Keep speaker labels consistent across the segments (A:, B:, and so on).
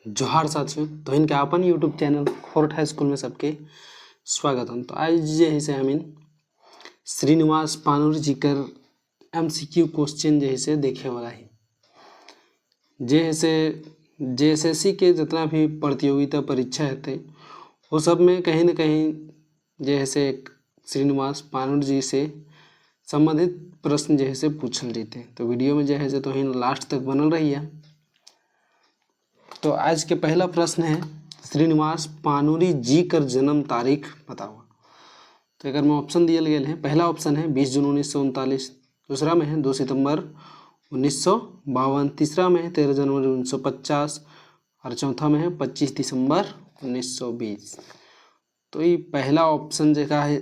A: जोहार साथियों, तो इनके अपन यूट्यूब चैनल खोरठा स्कूल में सबके स्वागत है। तो आज जैसे हम श्रीनिवास पानुर जी कर MCQ क्वेश्चन जैसे देखे वाला है। जैसे JSSC के जितना भी प्रतियोगिता परीक्षा है वो सब में कहीं न कहीं जैसे श्रीनिवास पानुर जी से संबंधित प्रश्न जैसे पूछल जाते। तो वीडियो में जैसे तो इन लास्ट तक बनल रही है। तो आज के पहला प्रश्न है, श्रीनिवास पानुरी जी कर जन्म तारीख बताओ। तो अगर में ऑप्शन दिए गए हैं, पहला ऑप्शन है 20 जून 1939, दूसरा में है 2 सितंबर 1952, तीसरा में है 13 जनवरी 1950 और चौथा में है 25 दिसंबर 1920। तो ये पहला ऑप्शन जो है,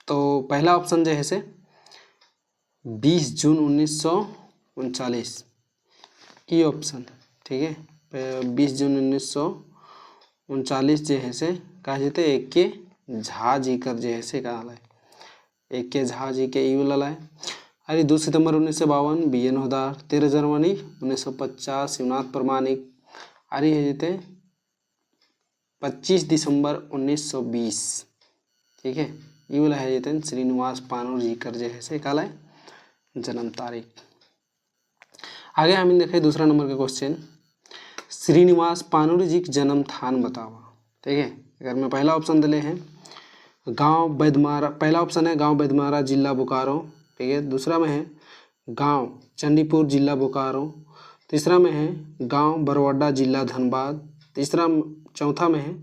A: तो पहला ऑप्शन जो है से 20 जून 1939 ये ऑप्शन, ठीक है। 20 जून 1939 जो है से कहा जाते एक के झा जी कर जो है से कहा है, एक के झा जी के यू लला है। अरे 2 सितंबर 1952 BN होदार, 13 जनवरी 1950 शिवनाथ प्रमाणिक, अरे है जते 25 दिसंबर 1920, ठीक है। ये वाला है जते श्रीनिवास पानुर जी कर जो है से कहा है जन्म तारीख। आगे हम देखें दूसरा नंबर का क्वेश्चन, श्रीनिवास पानुर जी का जन्म स्थान बतावा, ठीक है। अगर मैं पहला ऑप्शन दिले हैं गांव बैदमारा, पहला ऑप्शन है गांव बैदमारा जिला बोकारो, ठीक है। दूसरा में है गांव चंडीपुर जिला बोकारो, तीसरा में है गांव बरवाडा जिला धनबाद, चौथा में है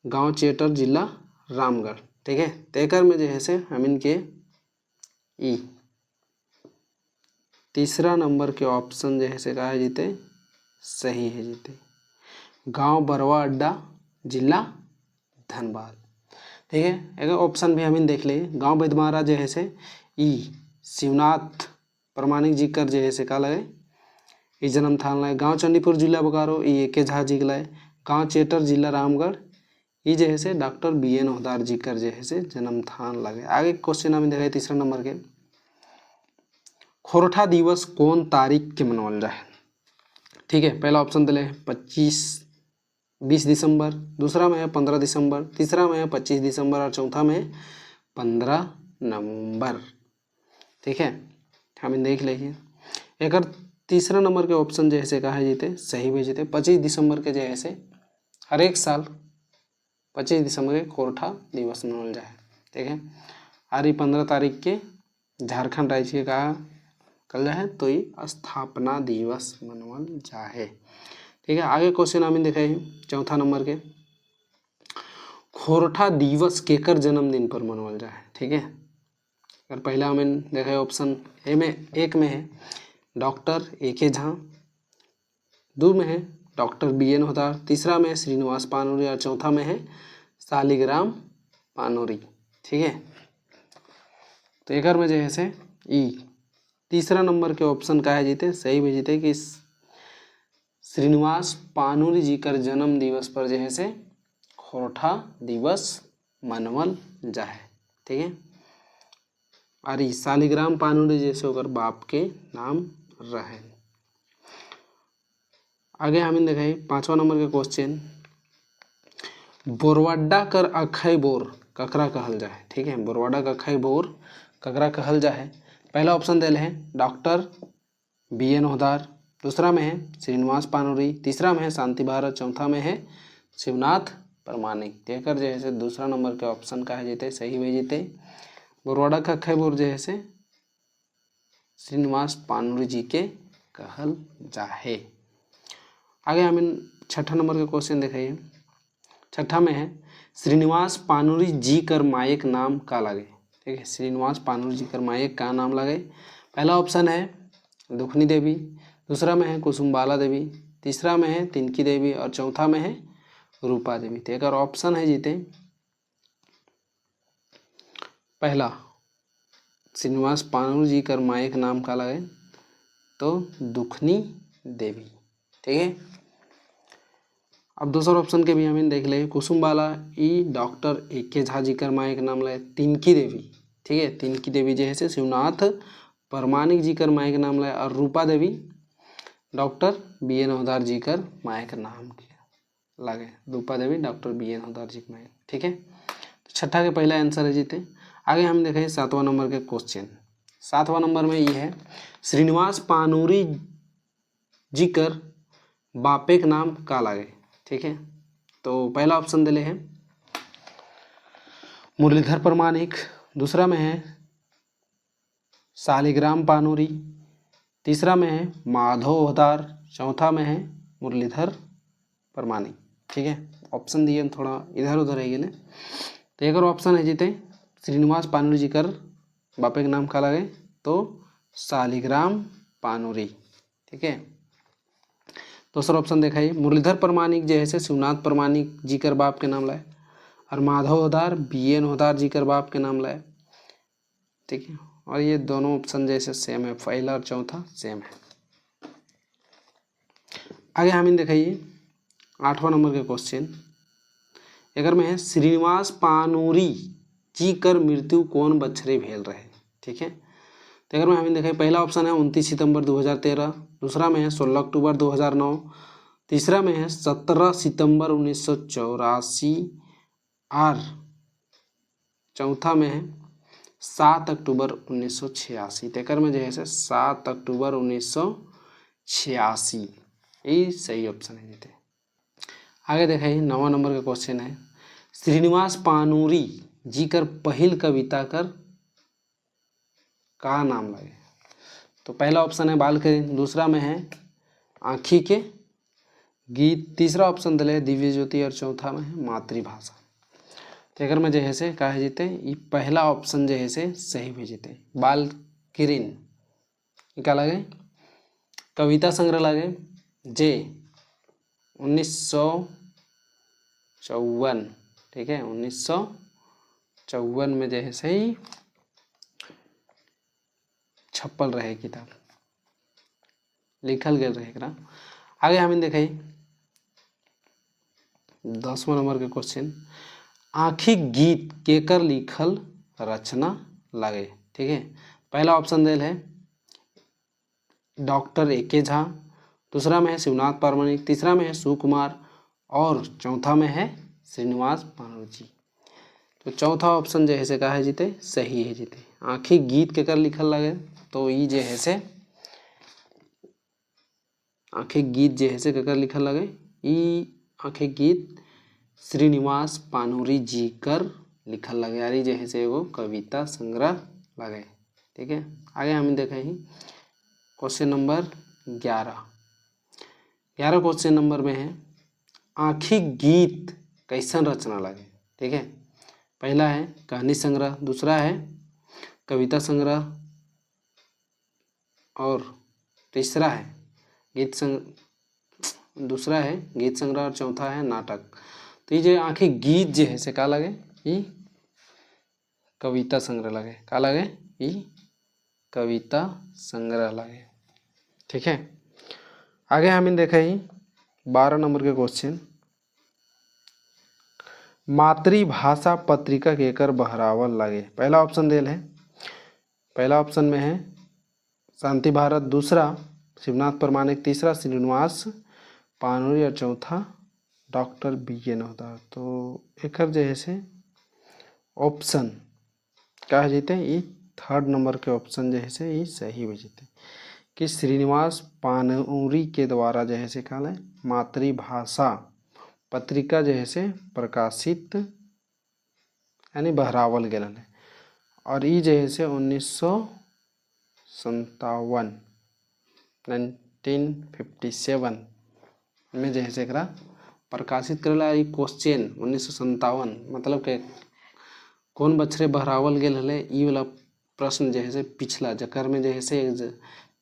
A: गांव चेटर जिला रामगढ़, ठीक है। तेकर में जो है से हम इनके ई तीसरा नंबर के ऑप्शन जो है से कहा जीते सही है जीते गांव बरवा अड्डा जिला धनबाद, ठीक है। अगर ऑप्शन भी हम देख ले, गांव बैदमारा जो है से ई शिवनाथ प्रमाणिक जी कर जो है से का लगे ई जन्म थान लगे, गांव चंडीपुर जिला बोकारो ई के झा जी लगे, गांव चेटर जिला रामगढ़ ई जो है से डॉक्टर BN होदार जी कर जो है से जन्म थान लगे। आगे क्वेश्चन हम देखे तीसरा नंबर के, खोरठा दिवस कौन तारीख के मनावल जाए, ठीक है। पहला ऑप्शन दिले 20 दिसंबर, दूसरा में है 15 दिसंबर, तीसरा में है 25 दिसंबर और चौथा में है 15 नवंबर, ठीक है। हम देख लीजिए अगर तीसरा नंबर के ऑप्शन जैसे कहा जीते सही भी जीते 25 दिसंबर के जैसे हर एक साल 25 दिसंबर के खोरठा दिवस मनावल जाए, ठीक है। और ये 15 तारीख के झारखंड राज्य के कहा कल जाए तो ये स्थापना दिवस मनावल जाए, ठीक है। आगे क्वेश्चन हम देखे चौथा नंबर के, खोरठा दिवस केकर जन्मदिन पर मनावल जाए, ठीक है। अगर पहला हम देखे ऑप्शन ए में, एक में है डॉक्टर AK झा, दो में है डॉक्टर BN होदार, तीसरा में है श्रीनिवास पानुरी और चौथा में है शालिग्राम पानुरी, ठीक है। तो एक में जो है से ई तीसरा नंबर के ऑप्शन का है जीते सही भी जीते कि श्रीनिवास पानुरी जी कर जन्म दिवस पर जो है से खोरठा दिवस मनावल जाए, ठीक है। और ई शालिग्राम पानुरी जैसे होकर बाप के नाम रहे। आगे हम देखे पांचवा नंबर के क्वेश्चन, बोरवाडा कर अखई बोर ककरा कहल जाए, ठीक है। बोरवाडा का अखई बोर ककरा कहल जाए। पहला ऑप्शन दिले हैं डॉक्टर BN होदार, दूसरा में है श्रीनिवास पानुरी, तीसरा में है शांति भारत, चौथा में है शिवनाथ प्रमाणिक। देकर जो है दूसरा नंबर के ऑप्शन का है जीते सही भी जीते बोरवाडा का अखई बोर जो है से श्रीनिवास पानुरी जी के कहल जाए। आगे हम छठा नंबर के क्वेश्चन देखें, छठा में है श्रीनिवास पानुरी जी कर मायक नाम का लगे, ठीक है। श्रीनिवास पानुरी जी कर मायक का नाम लगे। पहला ऑप्शन है दुखनी देवी, दूसरा में है कुसुमबाला देवी, तीसरा में है तिनकी देवी और चौथा में है रूपा देवी। तो एक ऑप्शन है जीते पहला श्रीनिवास पानुरी जी कर मायक नाम का लगे तो दुखनी देवी, ठीक है। अब दूसरा ऑप्शन के भी हम देख ले, कुसुमबाला ई डॉक्टर AK झा जी कर मायक नाम लगे, तिनकी देवी, ठीक है। तिनकी देवी जो है से शिवनाथ प्रमाणिक जी कर मायक नाम लगे और रूपा देवी डॉक्टर बी एन हवलदार जी कर मायक नाम के लागे, रूपा देवी डॉक्टर बी एन हवलदार जी के मायक। ठीक है, तो छठा के पहला आंसर है जीते। आगे हम देखें 7वां नंबर के क्वेश्चन। 7वां नंबर में ये है, श्रीनिवास पानूरी जी कर बापे के नाम का लागे। ठीक है, तो पहला ऑप्शन दिले है मुरलीधर प्रमाणिक, दूसरा में है शालिग्राम पानूरी, तीसरा में है माधव ओहदार, चौथा में है मुरलीधर प्रमाणिक। ठीक है, ऑप्शन दिए थोड़ा इधर उधर है गए, तो एक और ऑप्शन है जीते श्रीनिवास पानूरी जी कर बापे के नाम का लगे तो शालिग्राम पानूरी। ठीक है, दूसरा ऑप्शन देखा है मुरलीधर प्रमाणिक जो है से शिवनाथ प्रमाणिक जी कर बाप के नाम लाए, और माधव ओहदार बी एन ओहदार जी कर बाप के नाम लाए। ठीक है, और ये दोनों ऑप्शन जैसे सेम है, पहला और चौथा सेम है। आगे हम दिखाइए 8वां नंबर के क्वेश्चन। अगर में है श्रीनिवास पानूरी जी कर मृत्यु कौन बछरे भेल रहे। ठीक है, तो अगर में हमें देखें पहला ऑप्शन है 29 सितंबर 2013, दूसरा में है 16 अक्टूबर 2009, तीसरा में है 17 सितंबर 1984 और चौथा में है 7 अक्टूबर 1986। तेकर में जो है 7 अक्टूबर 1986 ये सही ऑप्शन है जीते। आगे देखें 9वां नंबर का क्वेश्चन है, श्रीनिवास पानूरी जी कर पहल कविता कर का नाम लगे। तो पहला ऑप्शन है बालकरीन, दूसरा में है आँखी के गीत, तीसरा ऑप्शन दिले दिव्य ज्योति और चौथा में है मातृभाषा। तो अगर में जो है से कहे जीते ये पहला ऑप्शन जो है से सही भी जीते, बालकरीन क्या लगे कविता संग्रह लगे जे 1954। ठीक है, 1954 में जो है सही छपल रहे किताब, लिखल गए रहे। आगे हम देखें 10वां नंबर के क्वेश्चन, आँखी गीत केकर लिखल रचना लगे। ठीक है, पहला ऑप्शन दिल है डॉक्टर ए के झा, दूसरा में है शिवनाथ प्रामाणिक, तीसरा में है सुकुमार और चौथा में है श्रीनिवास पानूरी जी। तो चौथा ऑप्शन जो है से कहा है जीते सही है जीते, आँखी गीत केकर लिखल लगे तो ये जो है से आँखी गीत जो है से केकर लिखल लगे, ई आँखी गीत श्रीनिवास पानूरी जी कर लिखल लगे, यारी जो है से एगो कविता संग्रह लगे। ठीक है, आगे हम देखें क्वेश्चन नंबर 11 क्वेश्चन नंबर में है आँखी गीत कैसन रचना लगे। ठीक है, पहला है कहानी संग्रह, दूसरा है कविता संग्रह और तीसरा है गीत संग्रह और चौथा है नाटक। तो ये जो आँखी गीत जो है से का लगे ये कविता संग्रह लगे, का लगे ये कविता संग्रह लगे। ठीक है, आगे हम देखें 12 नंबर के क्वेश्चन, मातृभाषा पत्रिका केकर बहरावल लगे। पहला ऑप्शन दिल है, पहला ऑप्शन में है शांति भारत, दूसरा शिवनाथ प्रामाणिक, तीसरा श्रीनिवास पानूरी और चौथा डॉक्टर बी एन हवलदार। तो एक जो है से ऑप्शन क्या जीते ये थर्ड नंबर के ऑप्शन जो है से ये सही हो जीते कि श्रीनिवास पानूरी के द्वारा जो है से क्या है मातृभाषा पत्रिका जो है से प्रकाशित यानी बहरावल गया है, और ये जो है से 1957 में जो है से प्रकाशित करेला। ये क्वेश्चन 1957 मतलब के कौन बछरे बहरावल गेल हले ई वाला प्रश्न जो है से पिछला जकर में जो है से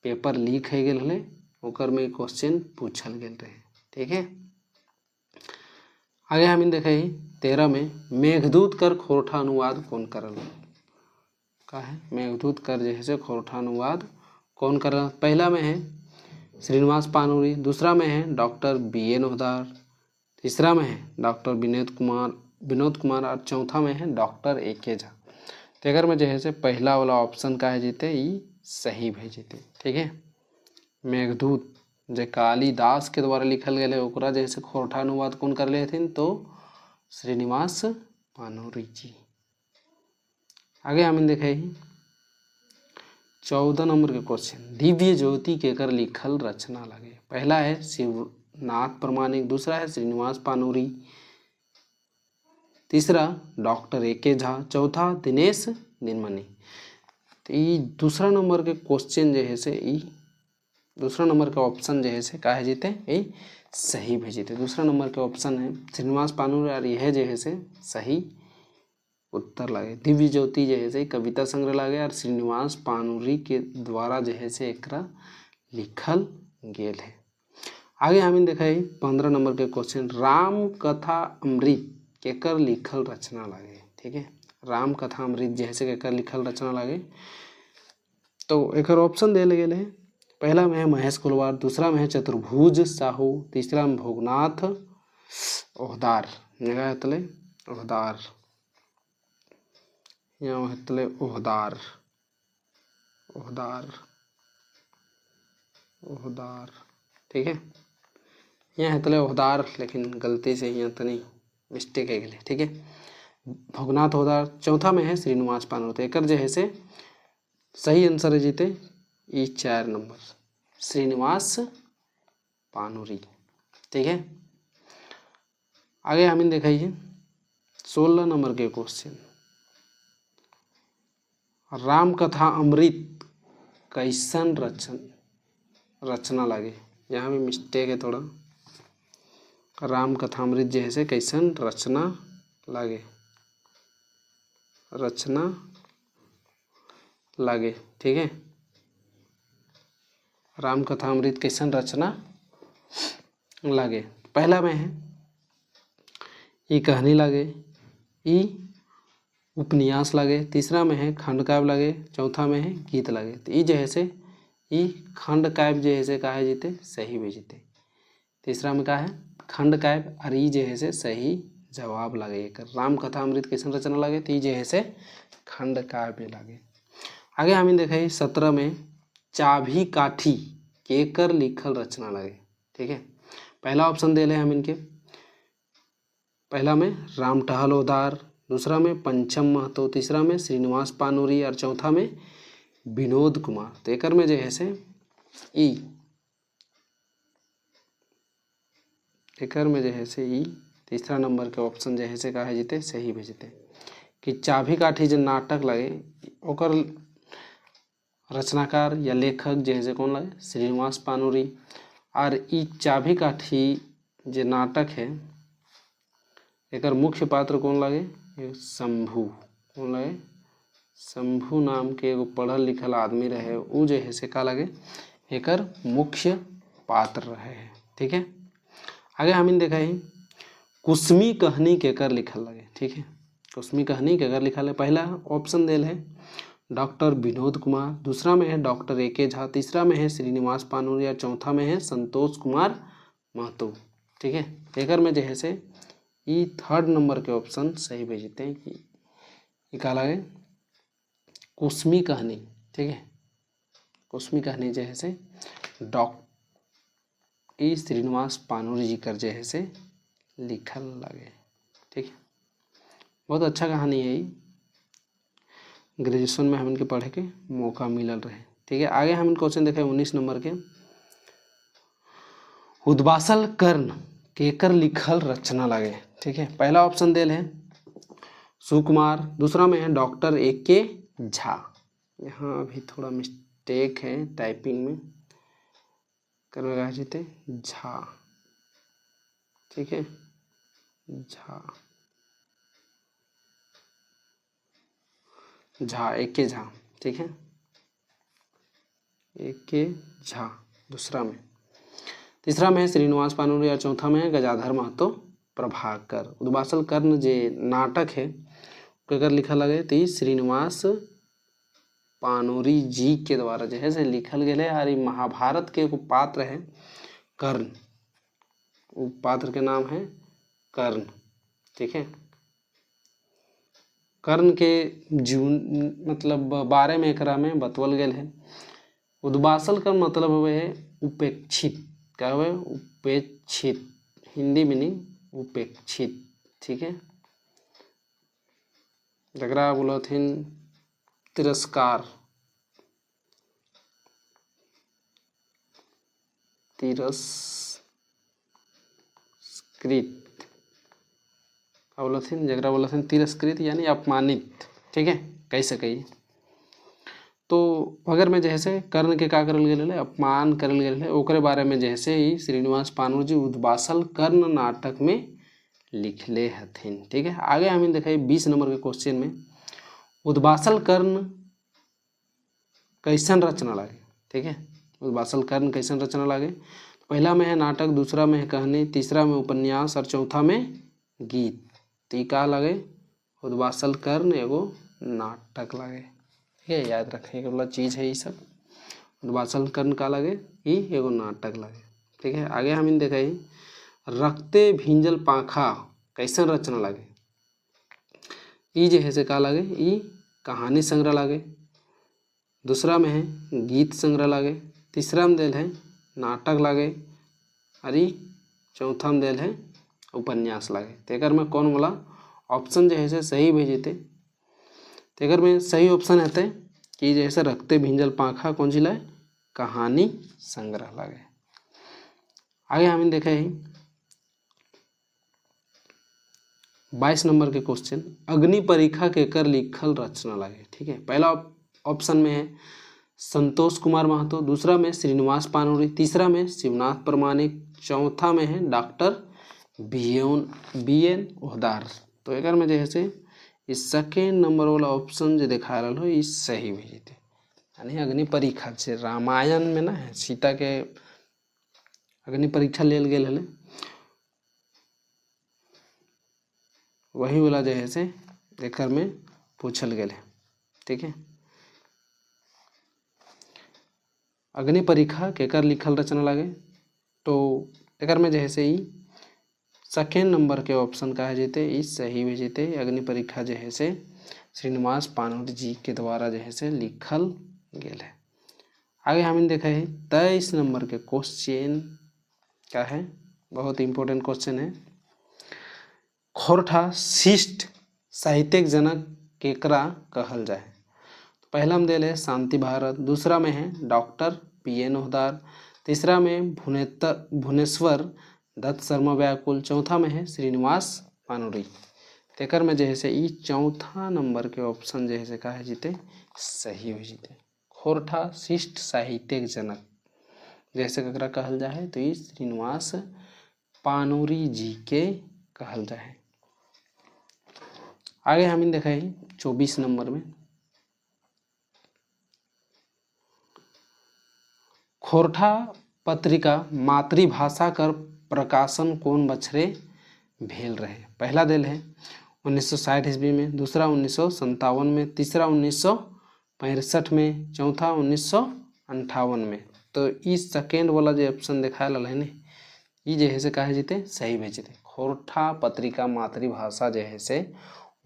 A: पेपर लीक है गेल हले ओकर में क्वेश्चन पूछल गेल रहे। ठीक है, आगे हम देखे 13 में मेघदूत कर खोरठा अनुवाद कौन करल का है, मेघदूत कर जो है से खोरठा अनुवाद कौन करल। पहला में है श्रीनिवास पानूरी, दूसरा में है डॉक्टर बी एन हवलदार, तीसरा में है डॉक्टर विनोद कुमार और चौथा में है डॉक्टर ए के झा। तो अगर में जो है से पहला वाला ऑप्शन का है जीते ये सही भी जीते। ठीक है, मेघदूत जे कालिदास के द्वारा लिखल गए है ओकरा जैसे खोरठा अनुवाद कौन कर ले हथिन तो श्रीनिवास पानूरी जी। आगे हम देखे 14 नंबर के क्वेश्चन, दिव्य ज्योति केकर लिखल रचना लगे। पहला है शिवनाथ प्रमाणिक, दूसरा है श्रीनिवास पानूरी, तीसरा डॉक्टर ए.के. झा, चौथा दिनेश नीलमणि। तो ये दूसरा नंबर के क्वेश्चन जो है से दूसरा नंबर के ऑप्शन जो है से का है जीते ये सही भेजीते। दूसरा नंबर के ऑप्शन है श्रीनिवास पानूरी और यह जो है से सही उत्तर लगे। दिव्य ज्योति जो है से कविता संग्रह लगे और श्रीनिवास पानूरी के द्वारा जो है से एकरा लिखल गेल है। आगे हमें देखा 15 नंबर के क्वेश्चन, राम कथा अमृत केकर लिखल रचना लगे। ठीक है, राम कथा अमृत जैसे केकर लिखल रचना लगे तो एक ऑप्शन दे गए हैं। पहला में है महेश कुलवार, दूसरा में है चतुर्भुज साहू, तीसरा में भोगनाथ ओहदार, ओहदार यहाँ हेतले ओहदार ओहदार ओहदार। ठीक है, यहाँ हेतले ओहदार लेकिन गलती से यहाँ तनी मिस्टेक है गए। ठीक है, भोगनाथ ओहदार। चौथा में है श्रीनिवास पानूरी, एकर जो है से सही आंसर है जीते ई 4 नंबर श्रीनिवास पानूरी। ठीक है, आगे हमें दिखाइए 16 नंबर के क्वेश्चन, राम कथा अमृत कैसन रचना लगे। यहाँ भी मिस्टेक है थोड़ा, राम कथा अमृत जैसे कैसन रचना लगे। ठीक है, राम कथा अमृत कैसन रचना लगे। पहला में है ये कहानी लगे, ये उपन्यास लगे, तीसरा में है खंड काव्य लगे, चौथा में है गीत लगे। तो ये जो है से ये खंड काव्य जो है से का है जीते सही भी जीते। तीसरा में का है खंड काव्य और ये जो है से सही जवाब लगे। राम कथा अमृत कैसन रचना लगे तो ये जो है से खंड काव्य लगे। आगे हमें देखे 17 में चाभी काठी केकर लिखल रचना लगे। ठीक है, पहला ऑप्शन दे ले हम इनके, पहला में राम टहल ओहदार, दूसरा में पंचम महतो, तीसरा में श्रीनिवास पानूरी और चौथा में विनोद कुमार। तो एकर में जो है से एकर में जो है से तीसरा नंबर के ऑप्शन जो है से का है जीते सही भेजते कि चाभी काठी जो नाटक लगे ओकर रचनाकार या लेखक जो है से कौन लगे श्रीनिवास पानूरी। और ई चाभी काठी जो नाटक है एकर मुख्य पात्र कौन लगे शंभू, कौन लगे शंभू नाम के एगो पढ़ल लिखल आदमी रहे, वो जो है से का लगे एकर मुख्य पात्र रहे है। ठीक है, आगे हमें देखा है कुसमी कहानी केकर लिखल लगे। ठीक है, कुसमी कहानी केकर लिखल है। पहला ऑप्शन देल है डॉक्टर विनोद कुमार, दूसरा में है डॉक्टर ए.के. झा, तीसरा में है श्रीनिवास पानूरी और चौथा में है संतोष कुमार महतो। ठीक है, एकर में जो है से ये 3rd नंबर के ऑप्शन सही भेजते हैं कि का लगे कुसमी कहानी। ठीक है, कुसमी कहानी जो है से डॉक्टर श्रीनिवास पानूरी जी कर जो है से लिखल लगे। ठीक है, बहुत अच्छा कहानी है, ग्रेजुएशन में हम इनके पढ़े के मौका मिलल रहे। ठीक है, आगे हम क्वेश्चन देखे 19 नंबर के, उद्वासल कर्ण केकर लिखल रचना लगे। ठीक है, पहला ऑप्शन देल है सुकुमार, दूसरा में है डॉक्टर ए.के. झा। यहाँ अभी थोड़ा मिस्टेक है टाइपिंग में, करवा जीते झा। ठीक है, झा ए.के. झा। ठीक है, ए.के. झा दूसरा में, तीसरा में है श्रीनिवास पानूरी और चौथा में है गजाधर महतो प्रभाकर। उद्वासल कर्ण जे नाटक है केकर लिखल लगे तो श्रीनिवास पानूरी जी के द्वारा जो है से लिखल गए है। और महाभारत के एगो पात्र है कर्ण, वो पात्र के नाम है कर्ण। ठीक है, कर्ण के जीवन मतलब बारे में एकरा में बतवल गए है। उद्वासल का मतलब हुए है उपेक्षित। क्या हुआ, उपेक्षित, हिंदी मीनिंग उपेक्षित, ठीक है। जगरा बोलथिन तिरस्कार, तिरस्कृत बोलथिन, जगरा बोलथिन तिरस्कृत यानी अपमानित, ठीक है, कह सके। तो अगर में जैसे कर्ण के का करल गेल है, अपमान करल गेल है, ओकरे बारे में जैसे ही श्रीनिवास पानुर जी उद्वासल कर्ण नाटक में लिखले हथिन, ठीक है। आगे हमें देखे 20 नंबर के क्वेश्चन में उद्वासल कर्ण कैसन रचना लागे, ठीक है। उद्वासल कर्ण कैसन रचना लागे, पहला में है नाटक, दूसरा में है कहानी, तीसरा में उपन्यास और चौथा में गीत। तो का लगे, उद्वासल कर्ण एगो नाटक लगे, ठीक है, याद रखे वाला चीज है ये सब। उद्वासल कर्ण का लगे, ये एगो नाटक लगे, ठीक है। आगे हम देखे रखते भींजल पाखा कैसन रचना लगे, ये जो है से का लगे, ये कहानी संग्रह लगे, दूसरा में है गीत संग्रह लगे, तीसरा में देल है नाटक लगे, और चौथा में देल है उपन्यास लगे। तेकर में कौन वाला ऑप्शन जो है से सही भेजते, तेकर में सही ऑप्शन है कि जैसे रखते भिंजल पाखा कौन सी लाए, कहानी संग्रह लगे। आगे हम देखे 22 नंबर के क्वेश्चन, अग्नि परीक्षा के कर लिखल रचना लगे, ठीक है। पहला ऑप्शन में है संतोष कुमार महतो, दूसरा में श्रीनिवास पानुरी, तीसरा में शिवनाथ प्रमाणिक, चौथा में है डॉक्टर बी एन ओहदार। तो एक में जैसे इस सेकेंड नंबर वाला ऑप्शन जो देखा रहा हो ये सही भेजते, यानी अग्नि परीक्षा से रामायण में ना है सीता के अग्नि परीक्षा लेल गेल है, वही वाला जो है से एक में पूछल गेल है, ठीक है। अग्नि परीक्षा केकर लिखल रचना लगे, तो एक में जो है से ही सेकेंड नंबर के ऑप्शन का है जेते इस सही में जेते अग्नि परीक्षा जो है से श्रीनिवास पानुर जी के द्वारा जो है से लिखल गेल है। आगे हम देखा है 23 नंबर के क्वेश्चन का है, बहुत इंपॉर्टेंट क्वेश्चन है। खोरठा शिष्ट साहित्यिक जनक केकरा कहल जाए, तो पहला में देल है शांति भारत, दूसरा में है डॉक्टर पी एन ओहदार, तीसरा में भुवनेश्वर दत्त शर्मा व्याकुल, चौथा में है श्रीनिवास पानुरी। तेकर में जैसे ये चौथा नंबर के ऑप्शन जैसे का है जीते सही हो जीते, खोरठा शिष्ट साहित्यिक जनक जैसे ककरा कहल जाए तो ये श्रीनिवास पानुरी जी के कहल जाए। आगे हम देखा है 24 नंबर में खोरठा पत्रिका मातृभाषा कर प्रकाशन कौन बछरे भेल रहे, पहला दिल है 1960 ईस्वी में, दूसरा 1957 में, तीसरा 1965 में, चौथा 1958 में। तो इस सेकेंड वाला जो ऑप्शन दिखाया है ना ये जो है से कहे जीते सही भेजते, खोरठा पत्रिका मातृभाषा जो है से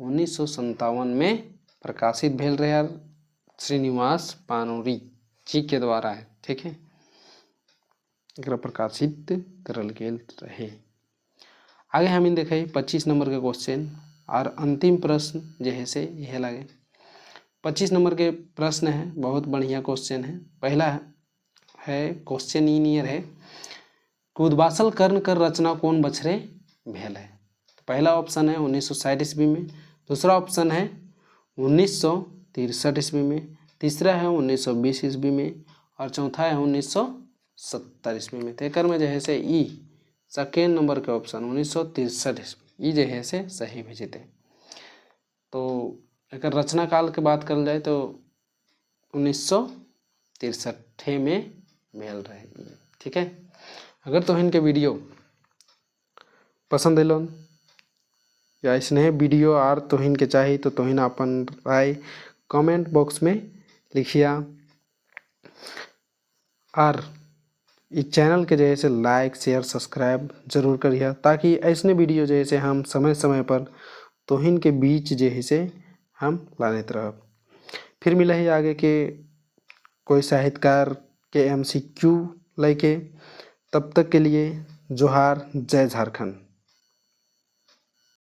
A: 1957 में प्रकाशित भेल रहे श्रीनिवास पानुरी जी के द्वारा है, ठीक है, एकरा प्रकाशित करल गेल रहे। आगे हम देखे 25 नंबर के क्वेश्चन और अंतिम प्रश्न जो है से यह लगे 25 नंबर के प्रश्न है, बहुत बढ़िया क्वेश्चन है। पहला है क्वेश्चन इन ईयर है कि उद्वासल कर्ण कर रचना कौन बछरे भेल है, तो पहला ऑप्शन है 1960 ईस्वी में, दूसरा ऑप्शन है 1963 ईस्वी में, तीसरा है 1920 ईस्वी में और चौथा है 1970 ईस्वी में। तेकर में जो है से ई सेकेंड नंबर के ऑप्शन 1963 ईस्वी ये जो है से सही भेजते। तो एक रचना काल के बात करल जाए तो 1963 में भेल रहे, ठीक है। अगर तोहन के वीडियो पसंद अलन या ऐसे वीडियो आर तोहन के चाहिए तो तोहन अपन राय कमेंट बॉक्स में लिखिया और इस चैनल के जैसे लाइक शेयर सब्सक्राइब जरूर करिए ताकि ऐसे वीडियो जैसे हम समय समय पर तोहन के बीच जैसे हम लानत रह। फिर मिला ही आगे के कोई साहित्यकार के MCQ लेके, तब तक के लिए जोहार, जय झारखंड।